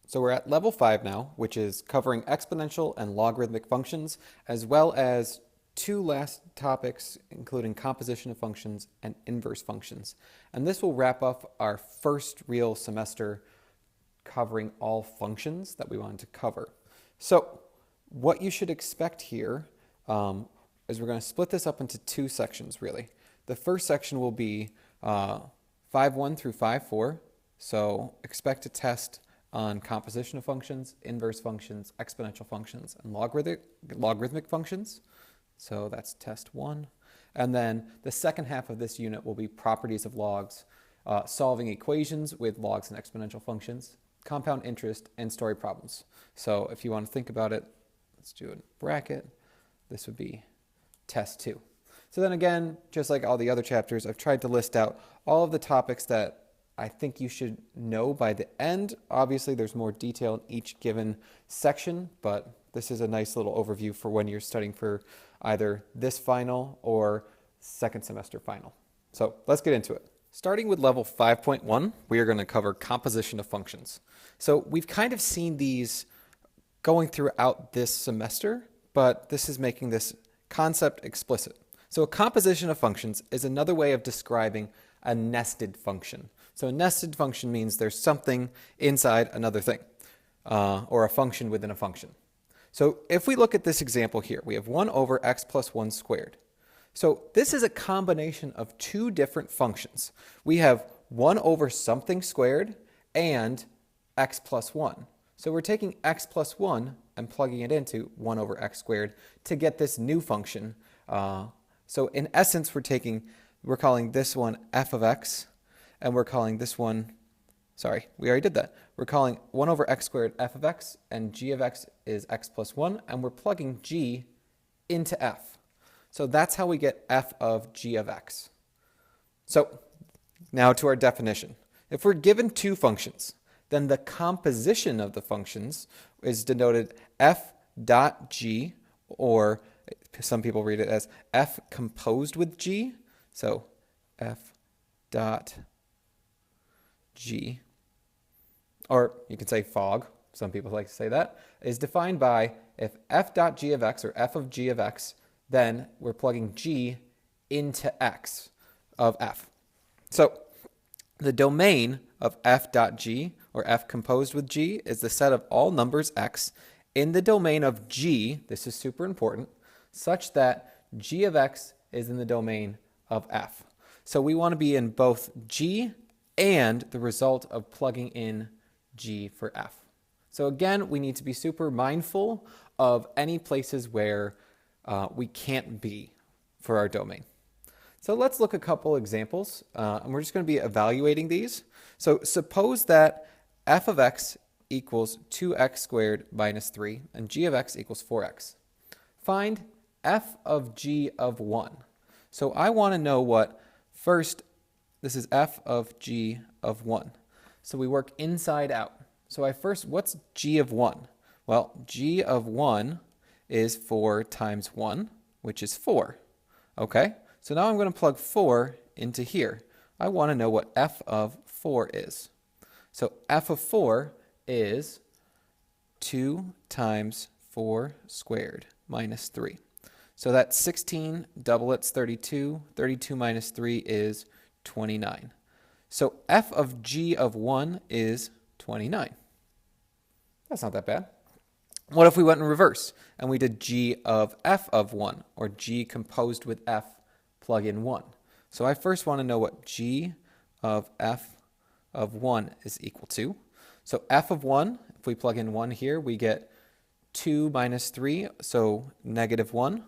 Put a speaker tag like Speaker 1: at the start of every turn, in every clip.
Speaker 1: So we're at level 5 now, which is covering exponential and logarithmic functions, as well as two last topics, including composition of functions and inverse functions. And this will wrap up our first real semester covering all functions that we wanted to cover. So what you should expect here is we're going to split this up into two sections, really. The first section will be 5.1 through 5.4. So expect a test on composition of functions, inverse functions, exponential functions, and logarithmic functions. So that's test 1. And then the second half of this unit will be properties of logs, solving equations with logs and exponential functions, compound interest, and story problems. So if you want to think about it, let's do a bracket. This would be test 2. So then again, just like all the other chapters, I've tried to list out all of the topics that I think you should know by the end. Obviously, there's more detail in each given section, but this is a nice little overview for when you're studying for either this final or second semester final. So let's get into it. Starting with level 5.1, we are going to cover composition of functions. So we've kind of seen these going throughout this semester, but this is making this concept explicit. So a composition of functions is another way of describing a nested function. So a nested function means there's something inside another thing, or a function within a function. So if we look at this example here, we have 1 over x plus 1 squared. So this is a combination of two different functions. We have 1 over something squared and x plus 1. So we're taking x plus 1 and plugging it into 1 over x squared to get this new function. So in essence, we're calling this one f of x, and we're calling this one, sorry, we already did that. We're calling 1 over x squared f of x, and g of x is x plus 1, and we're plugging g into f. So that's how we get f of g of x. So now to our definition. If we're given two functions, then the composition of the functions is denoted f dot g, or some people read it as f composed with g. So f dot g, or you can say fog, some people like to say that, is defined by if f dot g of x, or f of g of x, then we're plugging g into x of f. So the domain of f dot g, or f composed with g, is the set of all numbers x in the domain of g, this is super important, such that g of x is in the domain of f. So we want to be in both g and the result of plugging in g for f. So again, we need to be super mindful of any places where we can't be for our domain. So let's look at a couple examples, and we're just going to be evaluating these. So suppose that f of x equals 2x squared minus 3, and g of x equals 4x. Find f of g of 1. So I want to know what, first, this is f of g of 1. So we work inside out. So what's g of 1? Well, g of 1 is 4 times 1, which is 4. Okay, so now I'm going to plug 4 into here. I want to know what f of 4 is. So f of 4 is 2 times 4 squared minus 3. So that's 16, double it's 32. 32 minus 3 is 29. So f of g of 1 is 29. That's not that bad. What if we went in reverse and we did g of f of 1, or g composed with f, plug in 1? So I first want to know what g of f of 1 is equal to. So f of 1, if we plug in 1 here, we get 2 minus 3, so negative 1.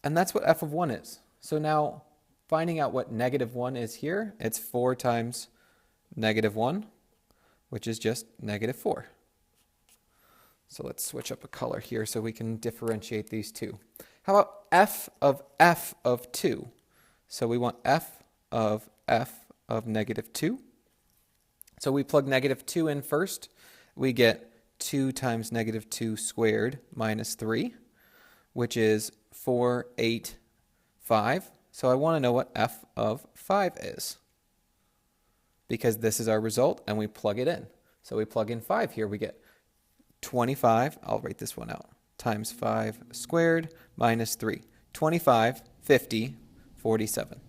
Speaker 1: And that's what f of 1 is. So now, finding out what negative 1 is here, it's 4 times negative 1, which is just negative 4. So let's switch up a color here so we can differentiate these two. How about f of 2? So we want f of negative 2. So we plug negative 2 in first. We get 2 times negative 2 squared minus 3, which is 4, 8, 5. So I want to know what f of 5 is, because this is our result and we plug it in. So we plug in 5 here. We get 25, I'll write this one out, times 5 squared minus 3. 25, 50, 47.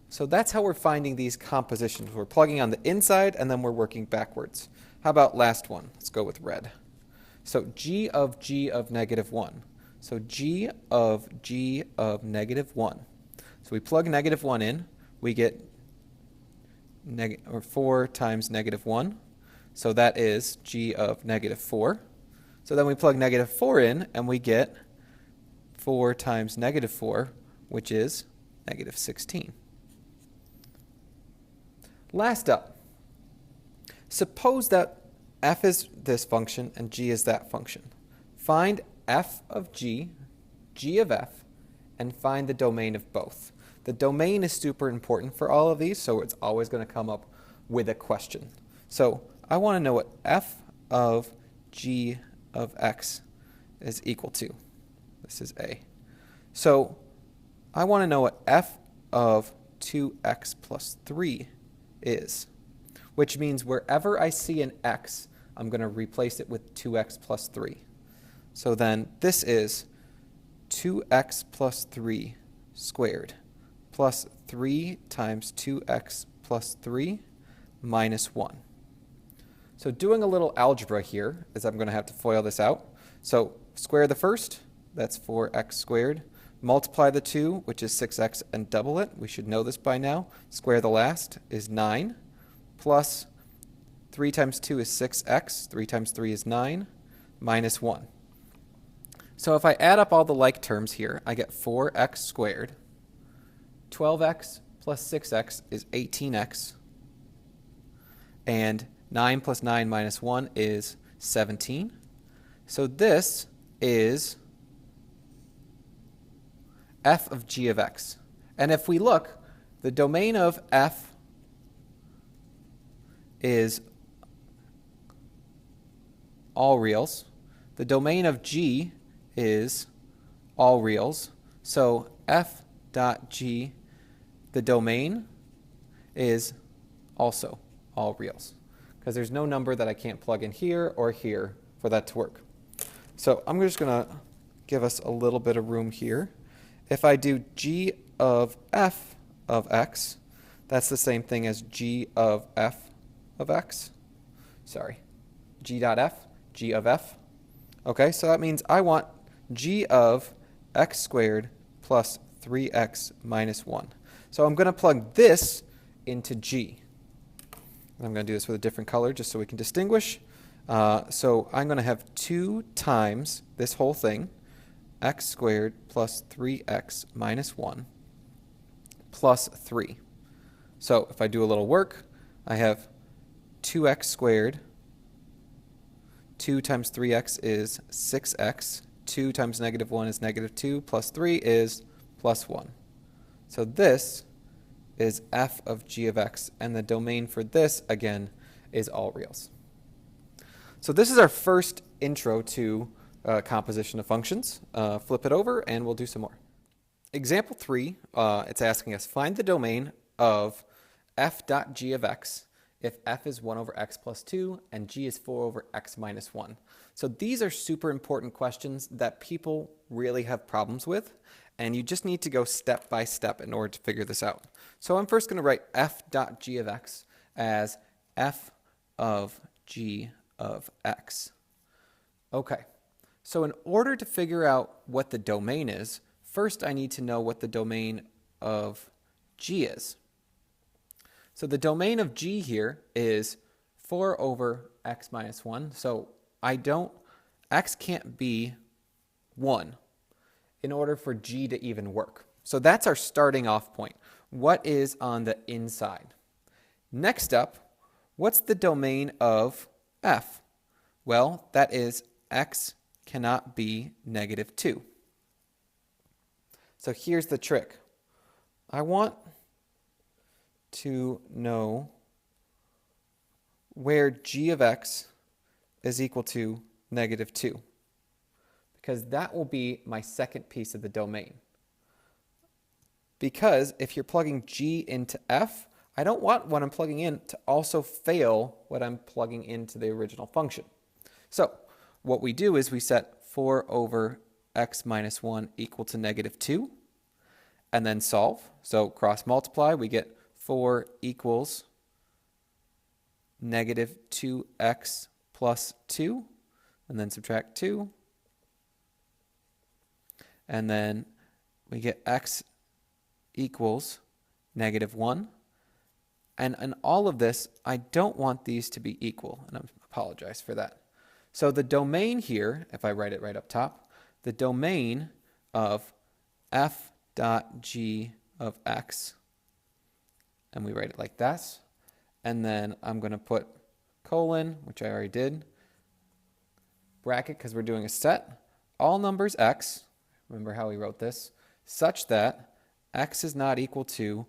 Speaker 1: So that's how we're finding these compositions. We're plugging on the inside and then we're working backwards. How about last one? Let's go with red. So g of negative 1. So g of negative 1. So we plug negative 1 in. We get 4 times negative 1. So that is g of negative 4. So then we plug negative 4 in and we get 4 times negative 4, which is negative 16. Last up, suppose that f is this function and g is that function. Find f of g of f, and find the domain of both. The domain is super important for all of these, so it's always going to come up with a question. So I want to know what f of g of x is equal to. This is A. So I want to know what f of 2x plus 3 is, which means wherever I see an x, I'm going to replace it with 2x plus 3. So then this is 2x plus 3 squared plus 3 times 2x plus 3 minus 1. So doing a little algebra here is I'm going to have to FOIL this out. So square the first, that's 4x squared. Multiply the 2, which is 6x, and double it. We should know this by now. Square the last is 9, plus 3 times 2 is 6x. 3 times 3 is 9, minus 1. So if I add up all the like terms here, I get 4x squared. 12x plus 6x is 18x. And 9 plus 9 minus 1 is 17. So this is f of g of x. And if we look, the domain of f is all reals. The domain of g is all reals. So f dot g, the domain, is also all reals, because there's no number that I can't plug in here or here for that to work. So I'm just going to give us a little bit of room here. If I do g of f of x, that's the same thing as g of f of x. Sorry, g dot f, g of f. Okay, so that means I want g of x squared plus 3x minus 1. So I'm going to plug this into g. I'm going to do this with a different color just so we can distinguish. So I'm going to have 2 times this whole thing, x squared plus 3x minus 1 plus 3. So if I do a little work, I have 2x squared. 2 times 3x is 6x. 2 times negative 1 is negative 2, plus 3 is plus 1. So this is f of g of x, and the domain for this, again, is all reals. So this is our first intro to composition of functions. Flip it over, and we'll do some more. Example 3, it's asking us, find the domain of f dot g of x if f is 1 over x plus 2 and g is 4 over x minus 1. So these are super important questions that people really have problems with, and you just need to go step by step in order to figure this out. So I'm first going to write f dot g of x as f of g of x. Okay, so in order to figure out what the domain is, first I need to know what the domain of g is. So the domain of g here is 4 over x minus 1. So x can't be 1 in order for g to even work. So that's our starting off point. What is on the inside? Next up, what's the domain of f? Well, that is x cannot be negative 2. So here's the trick. I want to know where g of x is equal to negative 2, because that will be my second piece of the domain. Because if you're plugging g into f, I don't want what I'm plugging in to also fail what I'm plugging into the original function. So what we do is we set 4 over x minus 1 equal to negative 2, and then solve. So cross multiply, we get 4 equals negative 2x plus 2, and then subtract 2. And then we get x equals negative 1. And in all of this, I don't want these to be equal, and I apologize for that. So the domain here, if I write it right up top, the domain of f dot g of x, and we write it like this, and then I'm going to put colon, which I already did, bracket, because we're doing a set, all numbers x, remember how we wrote this, such that x is not equal to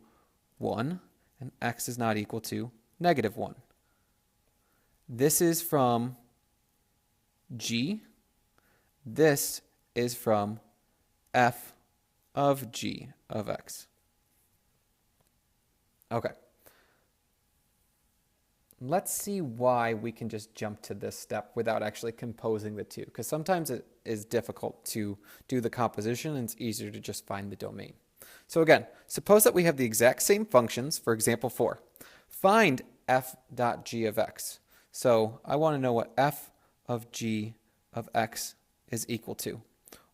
Speaker 1: 1 and x is not equal to negative 1. This is from g. This is from f of g of x. Okay. Let's see why we can just jump to this step without actually composing the two, because sometimes it is difficult to do the composition and it's easier to just find the domain. So again, suppose that we have the exact same functions, for example 4. Find f dot g of x. So I want to know what f of g of x is equal to.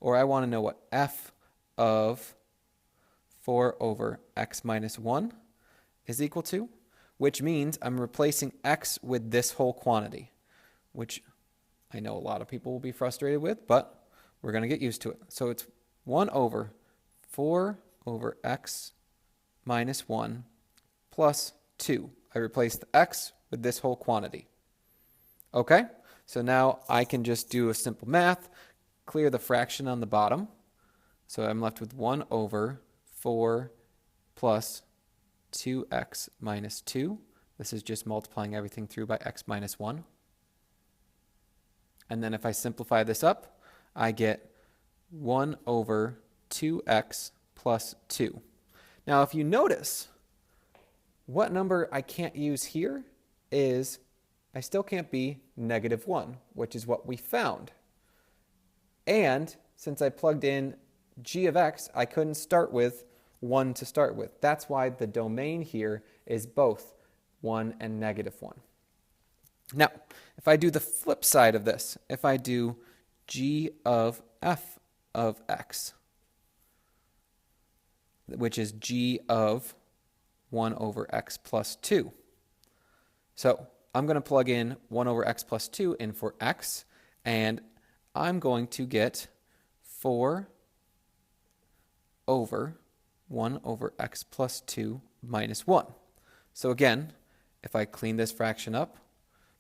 Speaker 1: Or I want to know what f of 4 over x minus 1 is equal to, which means I'm replacing x with this whole quantity, which I know a lot of people will be frustrated with, but we're going to get used to it. So it's 1 over 4 over x minus 1 plus 2. I replace the x with this whole quantity. Okay, so now I can just do a simple math, clear the fraction on the bottom. So I'm left with 1 over 4 plus 2x minus 2. This is just multiplying everything through by x minus 1. And then if I simplify this up, I get 1 over 2x plus 2. Now if you notice, what number I can't use here is I still can't be negative 1, which is what we found. And since I plugged in g of x, I couldn't start with 1 to start with. That's why the domain here is both 1 and negative 1. Now, if I do the flip side of this, if I do g of f of x, which is g of 1 over x plus 2. So I'm going to plug in 1 over x plus 2 in for x, and I'm going to get 4 over 1 over x plus 2 minus 1. So again, if I clean this fraction up,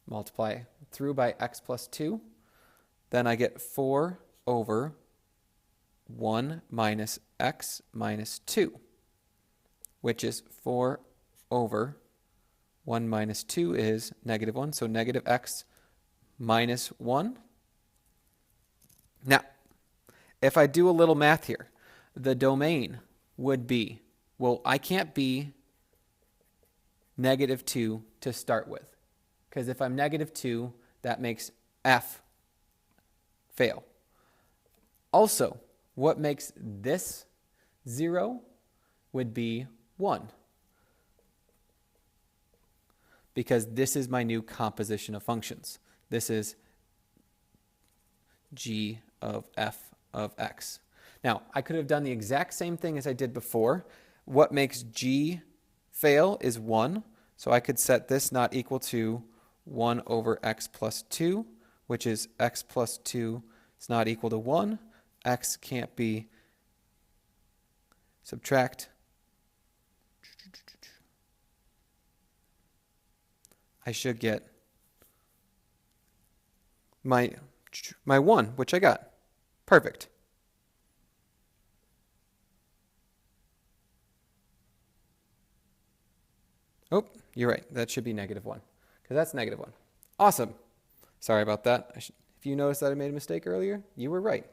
Speaker 1: multiply through by x plus 2, then I get 4 over 1 minus x minus 2, which is 4 over 1 minus 2 is negative 1, so negative x minus 1. Now, if I do a little math here, the domain would be, well, I can't be negative 2 to start with, because if I'm negative 2, that makes f fail. Also, what makes this 0 would be 1, because this is my new composition of functions. This is g of f of x. Now, I could have done the exact same thing as I did before. What makes g fail is 1, so I could set this not equal to 1 over x plus 2, which is x plus 2 is not equal to 1. X can't be subtract. I should get my 1, which I got. Perfect. Oh, you're right. That should be negative 1, because that's negative 1. Awesome. Sorry about that. If you noticed that I made a mistake earlier, you were right.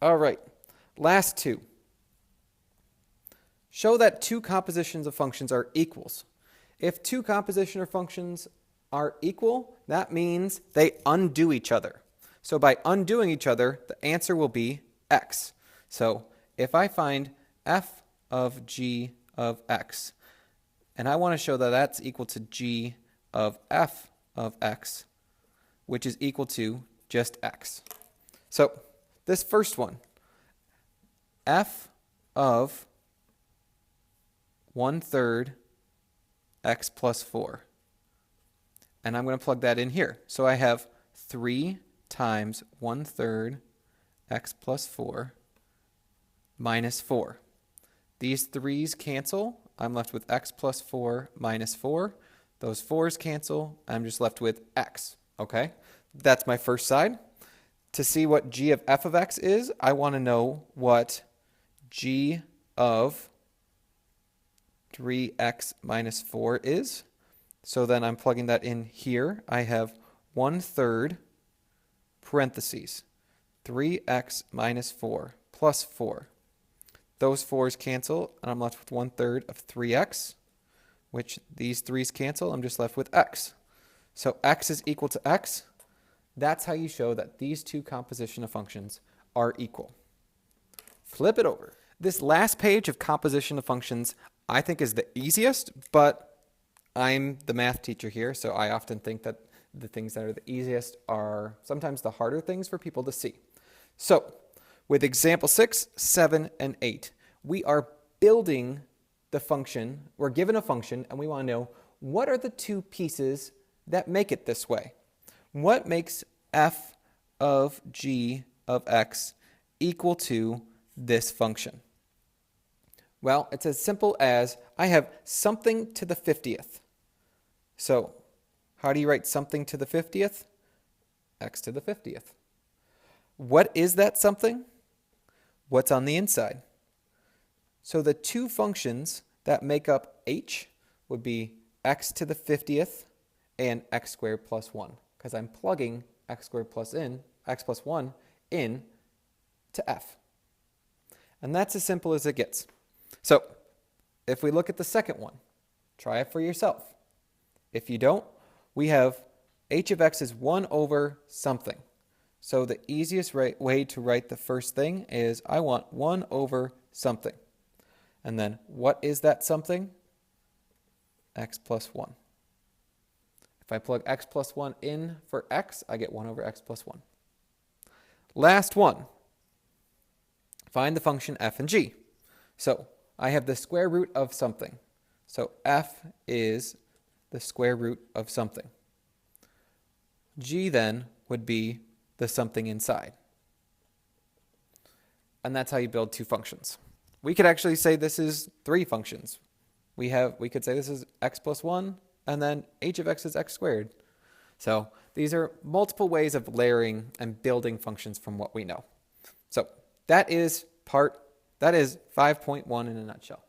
Speaker 1: All right. Last two. Show that two compositions of functions are equals. If two composition of functions are equal, that means they undo each other. So by undoing each other, the answer will be x. So if I find f of g of x, and I want to show that that's equal to g of f of x, which is equal to just x. So this first one, f of 1/3 x plus 4. And I'm going to plug that in here. So I have 3 times 1/3 x plus 4 minus 4. These 3's cancel. I'm left with x plus 4 minus 4. Those 4's cancel. I'm just left with x. Okay? That's my first side. To see what g of f of x is, I want to know what g of 3x minus 4 is. So then I'm plugging that in here. I have 1/3 parentheses 3x minus 4 plus 4. Those 4's cancel, and I'm left with 1/3 of 3x, which these 3's cancel. I'm just left with x. So x is equal to x. That's how you show that these two composition of functions are equal. Flip it over. This last page of composition of functions I think is the easiest, but I'm the math teacher here, so I often think that the things that are the easiest are sometimes the harder things for people to see. So with example 6, 7, and 8, we are building the function. We're given a function, and we want to know what are the two pieces that make it this way. What makes f of g of x equal to this function? Well, it's as simple as I have something to the 50th. So how do you write something to the 50th? X to the 50th. What is that something? What's on the inside? So the two functions that make up h would be x to the 50th and x squared plus 1, because I'm plugging x squared plus 1 in to f. And that's as simple as it gets. So if we look at the second one, try it for yourself. If you don't, we have h of x is 1 over something. So the easiest way to write the first thing is I want 1 over something. And then what is that something? X plus 1. If I plug x plus 1 in for x, I get 1 over x plus 1. Last one. Find the function f and g. So I have the square root of something. So f is the square root of something. G then would be the something inside. And that's how you build two functions. We could actually say this is 3 functions. We could say this is x plus 1, and then h of x is x squared. So these are multiple ways of layering and building functions from what we know. So that is 5.1 in a nutshell.